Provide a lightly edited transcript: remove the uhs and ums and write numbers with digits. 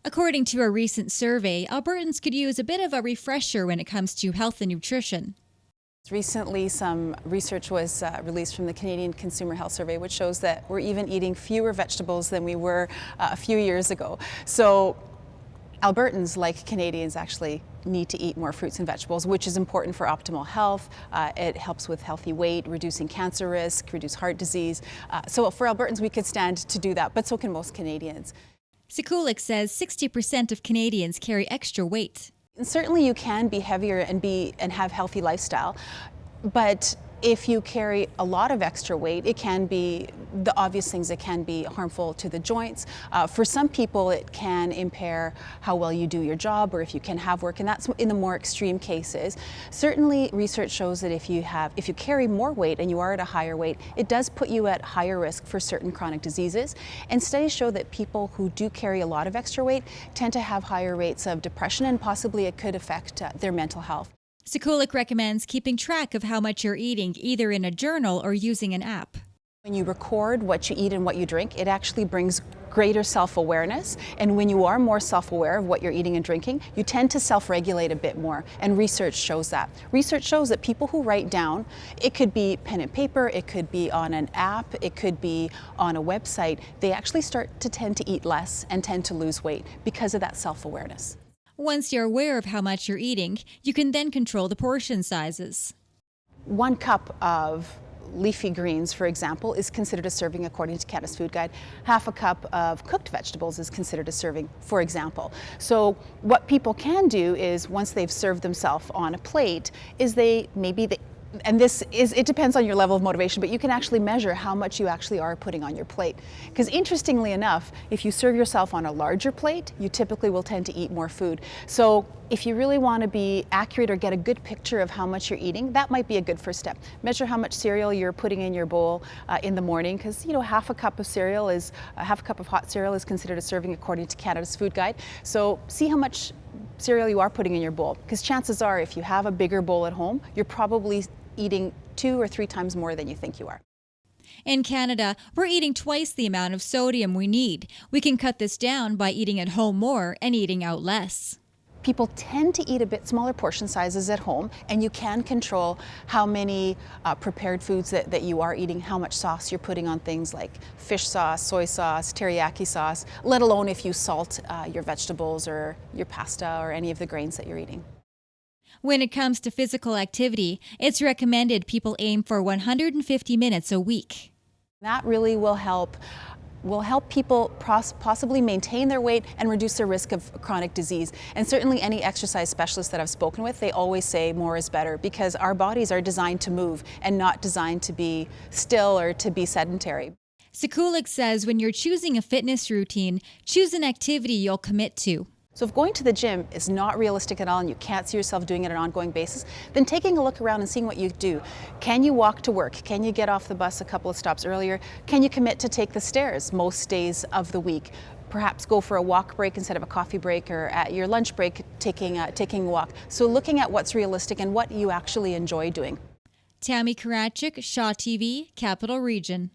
According to a recent survey, Albertans could use a bit of a refresher when it comes to health and nutrition. Recently, some research was released from the Canadian Consumer Health Survey, which shows that we're even eating fewer vegetables than we were a few years ago. So Albertans, like Canadians, actually need to eat more fruits and vegetables, which is important for optimal health. It helps with healthy weight, reducing cancer risk, reduce heart disease. So for Albertans, we could stand to do that, but so can most Canadians. Sekulik says 60% of Canadians carry extra weight. And certainly you can be heavier and have healthy lifestyle, but if you carry a lot of extra weight, it can be the obvious things. It can be harmful to the joints. For some people, it can impair how well you do your job or if you can have work, and that's in the more extreme cases. Certainly, research shows that if you carry more weight and you are at a higher weight, it does put you at higher risk for certain chronic diseases. And studies show that people who do carry a lot of extra weight tend to have higher rates of depression, and possibly it could affect their mental health. Sekulik recommends keeping track of how much you're eating, either in a journal or using an app. When you record what you eat and what you drink, it actually brings greater self-awareness. And when you are more self-aware of what you're eating and drinking, you tend to self-regulate a bit more. And research shows that. Research shows that people who write down, it could be pen and paper, it could be on an app, it could be on a website, they actually start to tend to eat less and tend to lose weight because of that self-awareness. Once you're aware of how much you're eating, you can then control the portion sizes. 1 cup of leafy greens, for example, is considered a serving according to Canada's Food Guide. Half a cup of cooked vegetables is considered a serving, for example. So what people can do is, once they've served themselves on a plate, is and it depends on your level of motivation, but you can actually measure how much you actually are putting on your plate. Because interestingly enough, if you serve yourself on a larger plate, you typically will tend to eat more food. So if you really want to be accurate or get a good picture of how much you're eating, that might be a good first step. Measure how much cereal you're putting in your bowl in the morning, because half a cup of hot cereal is considered a serving according to Canada's Food Guide. So see how much cereal you are putting in your bowl, because chances are if you have a bigger bowl at home, you're probably eating 2 or 3 times more than you think you are. In Canada, we're eating twice the amount of sodium we need. We can cut this down by eating at home more and eating out less. People tend to eat a bit smaller portion sizes at home, and you can control how many prepared foods that you are eating, how much sauce you're putting on things like fish sauce, soy sauce, teriyaki sauce, let alone if you salt your vegetables or your pasta or any of the grains that you're eating. When it comes to physical activity, it's recommended people aim for 150 minutes a week. That really will help people possibly maintain their weight and reduce their risk of chronic disease. And certainly any exercise specialists that I've spoken with, they always say more is better, because our bodies are designed to move and not designed to be still or to be sedentary. Sekulik says when you're choosing a fitness routine, choose an activity you'll commit to. So if going to the gym is not realistic at all and you can't see yourself doing it on an ongoing basis, then taking a look around and seeing what you do. Can you walk to work? Can you get off the bus a couple of stops earlier? Can you commit to take the stairs most days of the week? Perhaps go for a walk break instead of a coffee break, or at your lunch break taking a walk. So looking at what's realistic and what you actually enjoy doing. Tammy Karachik, Shaw TV, Capital Region.